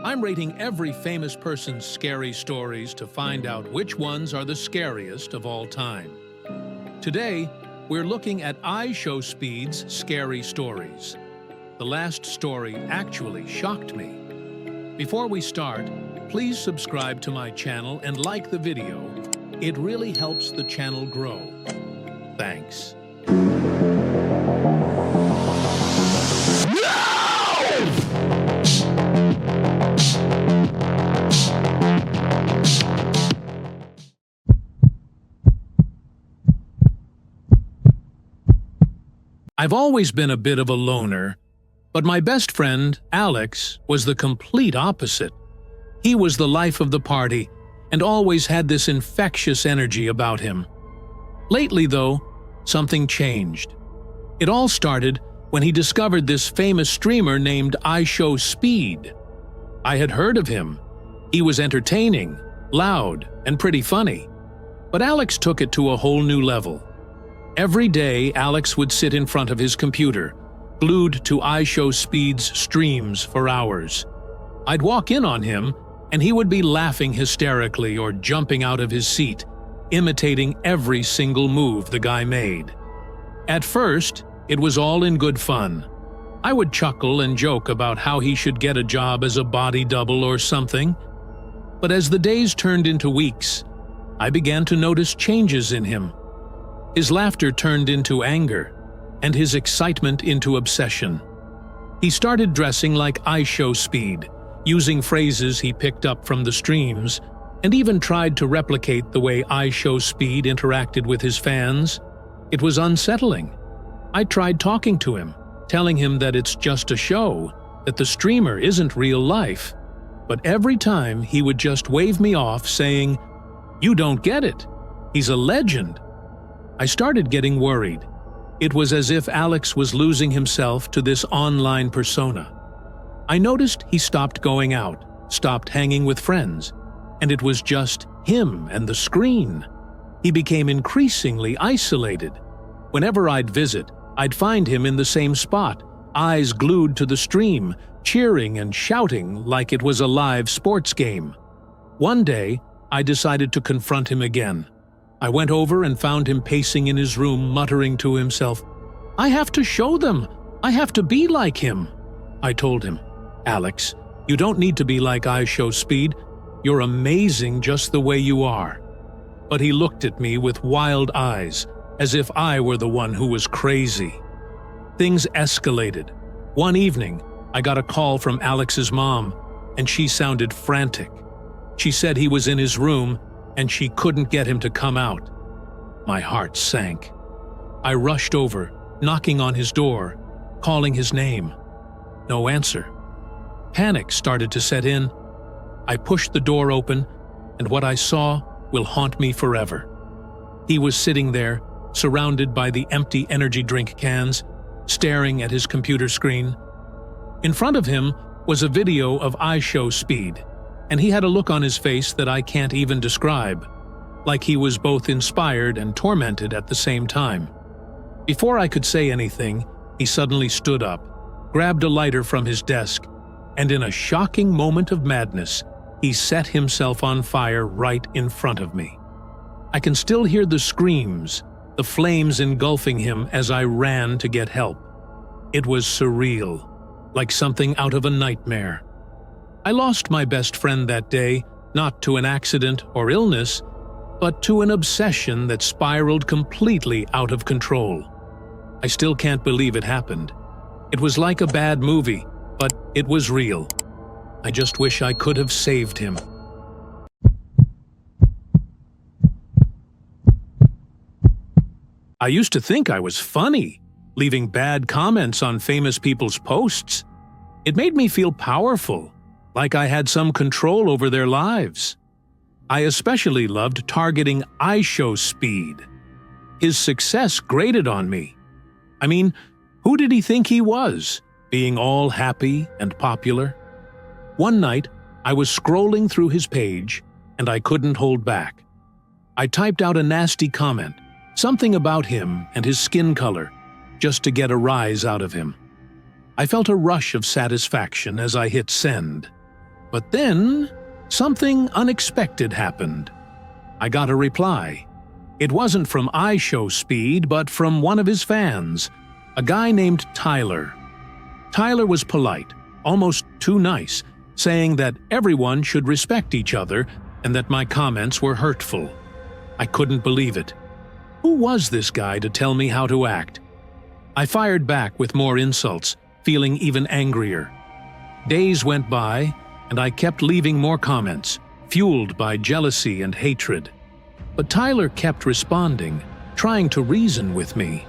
I'm rating every famous person's scary stories to find out which ones are the scariest of all time. Today, we're looking at IShowspeed's Scary Stories. The last story actually shocked me. Before we start, please subscribe to my channel and like the video. It really helps the channel grow. Thanks. I've always been a bit of a loner, but my best friend, Alex, was the complete opposite. He was the life of the party and always had this infectious energy about him. Lately, though, something changed. It all started when he discovered this famous streamer named IShowspeed. I had heard of him. He was entertaining, loud, and pretty funny. But Alex took it to a whole new level. Every day, Alex would sit in front of his computer, glued to IShowspeed's streams for hours. I'd walk in on him, and he would be laughing hysterically or jumping out of his seat, imitating every single move the guy made. At first, it was all in good fun. I would chuckle and joke about how he should get a job as a body double or something. But as the days turned into weeks, I began to notice changes in him. His laughter turned into anger, and his excitement into obsession. He started dressing like IShowspeed, using phrases he picked up from the streams, and even tried to replicate the way IShowspeed interacted with his fans. It was unsettling. I tried talking to him, telling him that it's just a show, that the streamer isn't real life. But every time he would just wave me off, saying, "You don't get it. He's a legend." I started getting worried. It was as if Alex was losing himself to this online persona. I noticed he stopped going out, stopped hanging with friends, and it was just him and the screen. He became increasingly isolated. Whenever I'd visit, I'd find him in the same spot, eyes glued to the stream, cheering and shouting like it was a live sports game. One day, I decided to confront him again. I went over and found him pacing in his room, muttering to himself, "I have to show them. I have to be like him." I told him, "Alex, you don't need to be like IShowspeed. You're amazing just the way you are." But he looked at me with wild eyes, as if I were the one who was crazy. Things escalated. One evening, I got a call from Alex's mom, and she sounded frantic. She said he was in his room, and she couldn't get him to come out. My heart sank. I rushed over, knocking on his door, calling his name. No answer. Panic started to set in. I pushed the door open, and what I saw will haunt me forever. He was sitting there, surrounded by the empty energy drink cans, staring at his computer screen. In front of him was a video of IShowspeed, and he had a look on his face that I can't even describe, like he was both inspired and tormented at the same time. Before I could say anything, he suddenly stood up, grabbed a lighter from his desk, and in a shocking moment of madness, he set himself on fire right in front of me. I can still hear the screams, the flames engulfing him as I ran to get help. It was surreal, like something out of a nightmare. I lost my best friend that day, not to an accident or illness, but to an obsession that spiraled completely out of control. I still can't believe it happened. It was like a bad movie, but it was real. I just wish I could have saved him. I used to think I was funny, leaving bad comments on famous people's posts. It made me feel powerful, like I had some control over their lives. I especially loved targeting IShowspeed. His success grated on me. I mean, who did he think he was, being all happy and popular? One night, I was scrolling through his page, and I couldn't hold back. I typed out a nasty comment, something about him and his skin color, just to get a rise out of him. I felt a rush of satisfaction as I hit send. But then, something unexpected happened. I got a reply. It wasn't from IShowspeed, but from one of his fans, a guy named Tyler. Tyler was polite, almost too nice, saying that everyone should respect each other and that my comments were hurtful. I couldn't believe it. Who was this guy to tell me how to act? I fired back with more insults, feeling even angrier. Days went by, and I kept leaving more comments, fueled by jealousy and hatred. But Tyler kept responding, trying to reason with me.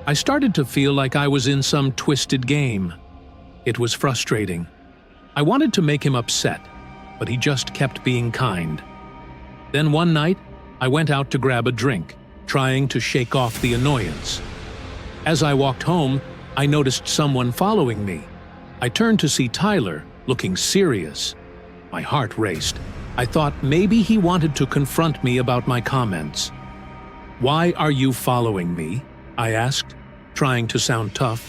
I started to feel like I was in some twisted game. It was frustrating. I wanted to make him upset, but he just kept being kind. Then one night, I went out to grab a drink, trying to shake off the annoyance. As I walked home, I noticed someone following me. I turned to see Tyler, looking serious. My heart raced. I thought maybe he wanted to confront me about my comments. "Why are you following me?" I asked, trying to sound tough.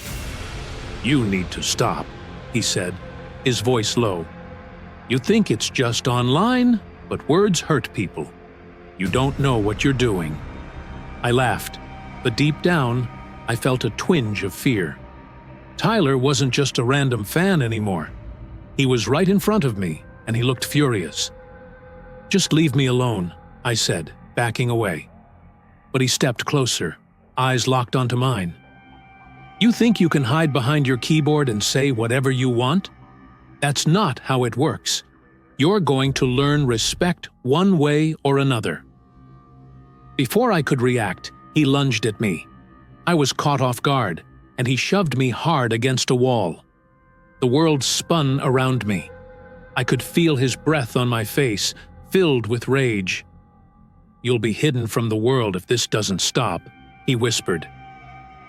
"You need to stop," he said, his voice low. "You think it's just online, but words hurt people. You don't know what you're doing." I laughed, but deep down, I felt a twinge of fear. Tyler wasn't just a random fan anymore. He was right in front of me, and he looked furious. "Just leave me alone," I said, backing away. But he stepped closer, eyes locked onto mine. "You think you can hide behind your keyboard and say whatever you want? That's not how it works. You're going to learn respect one way or another." Before I could react, he lunged at me. I was caught off guard, and he shoved me hard against a wall. The world spun around me. I could feel his breath on my face, filled with rage. "You'll be hidden from the world if this doesn't stop," he whispered.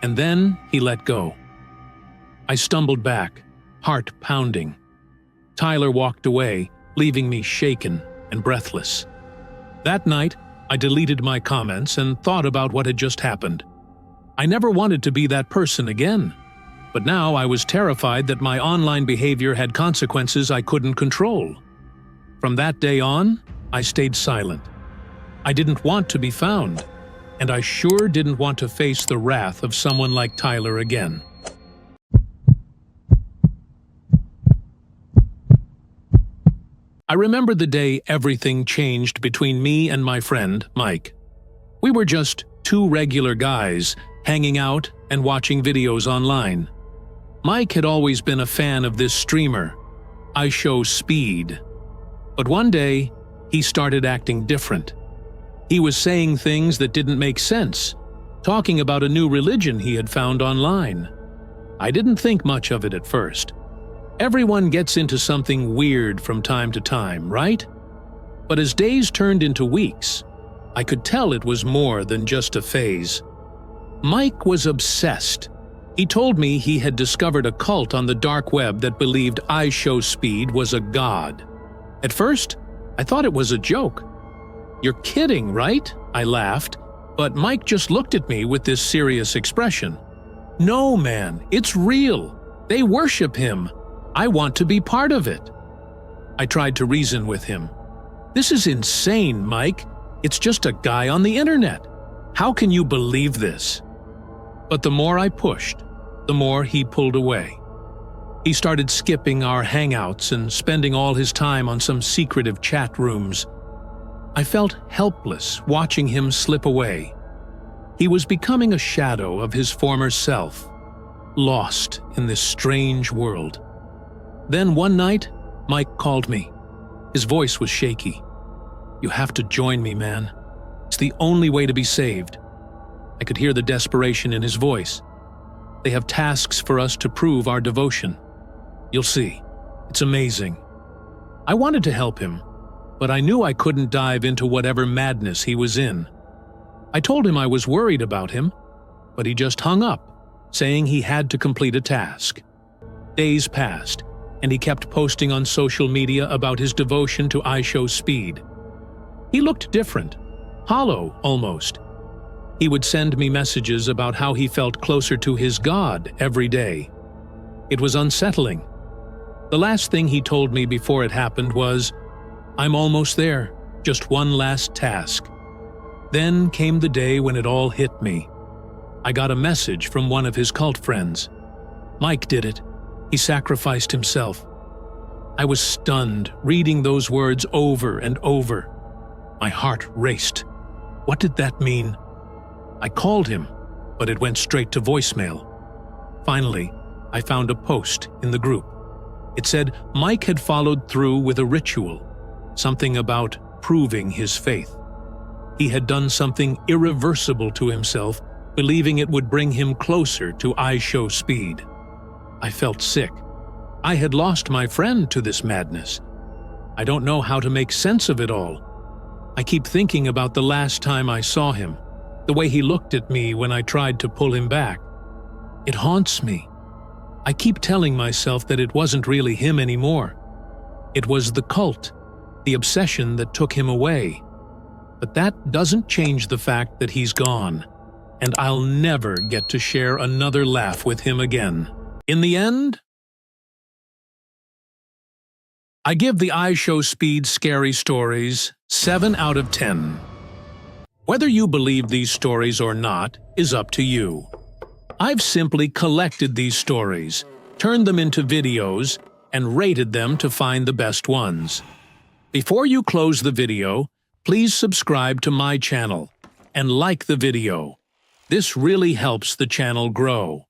And then he let go. I stumbled back, heart pounding. Tyler walked away, leaving me shaken and breathless. That night, I deleted my comments and thought about what had just happened. I never wanted to be that person again, but now I was terrified that my online behavior had consequences I couldn't control. From that day on, I stayed silent. I didn't want to be found, and I sure didn't want to face the wrath of someone like Tyler again. I remember the day everything changed between me and my friend, Mike. We were just two regular guys, hanging out and watching videos online. Mike had always been a fan of this streamer, IShowspeed. But one day, he started acting different. He was saying things that didn't make sense, talking about a new religion he had found online. I didn't think much of it at first. Everyone gets into something weird from time to time, right? But as days turned into weeks, I could tell it was more than just a phase. Mike was obsessed. He told me he had discovered a cult on the dark web that believed IShowspeed was a god. At first, I thought it was a joke. "You're kidding, right?" I laughed, but Mike just looked at me with this serious expression. "No, man, it's real. They worship him. I want to be part of it." I tried to reason with him. "This is insane, Mike. It's just a guy on the internet. How can you believe this?" But the more I pushed, the more he pulled away. He started skipping our hangouts and spending all his time on some secretive chat rooms. I felt helpless watching him slip away. He was becoming a shadow of his former self, lost in this strange world. Then one night, Mike called me. His voice was shaky. "You have to join me, man. It's the only way to be saved." I could hear the desperation in his voice. "They have tasks for us to prove our devotion. You'll see. It's amazing." I wanted to help him, but I knew I couldn't dive into whatever madness he was in. I told him I was worried about him, but he just hung up, saying he had to complete a task. Days passed, and he kept posting on social media about his devotion to IShowspeed. He looked different, hollow almost. He would send me messages about how he felt closer to his God every day. It was unsettling. The last thing he told me before it happened was, "I'm almost there, just one last task." Then came the day when it all hit me. I got a message from one of his cult friends. Mike did it. He sacrificed himself. I was stunned, reading those words over and over. My heart raced. What did that mean? I called him, but it went straight to voicemail. Finally, I found a post in the group. It said Mike had followed through with a ritual, something about proving his faith. He had done something irreversible to himself, believing it would bring him closer to IShowspeed. I felt sick. I had lost my friend to this madness. I don't know how to make sense of it all. I keep thinking about the last time I saw him, the way he looked at me when I tried to pull him back. It haunts me. I keep telling myself that it wasn't really him anymore. It was the cult, the obsession that took him away. But that doesn't change the fact that he's gone, and I'll never get to share another laugh with him again. In the end, I give the IShowspeed scary stories 7 out of 10. Whether you believe these stories or not is up to you. I've simply collected these stories, turned them into videos, and rated them to find the best ones. Before you close the video, please subscribe to my channel and like the video. This really helps the channel grow.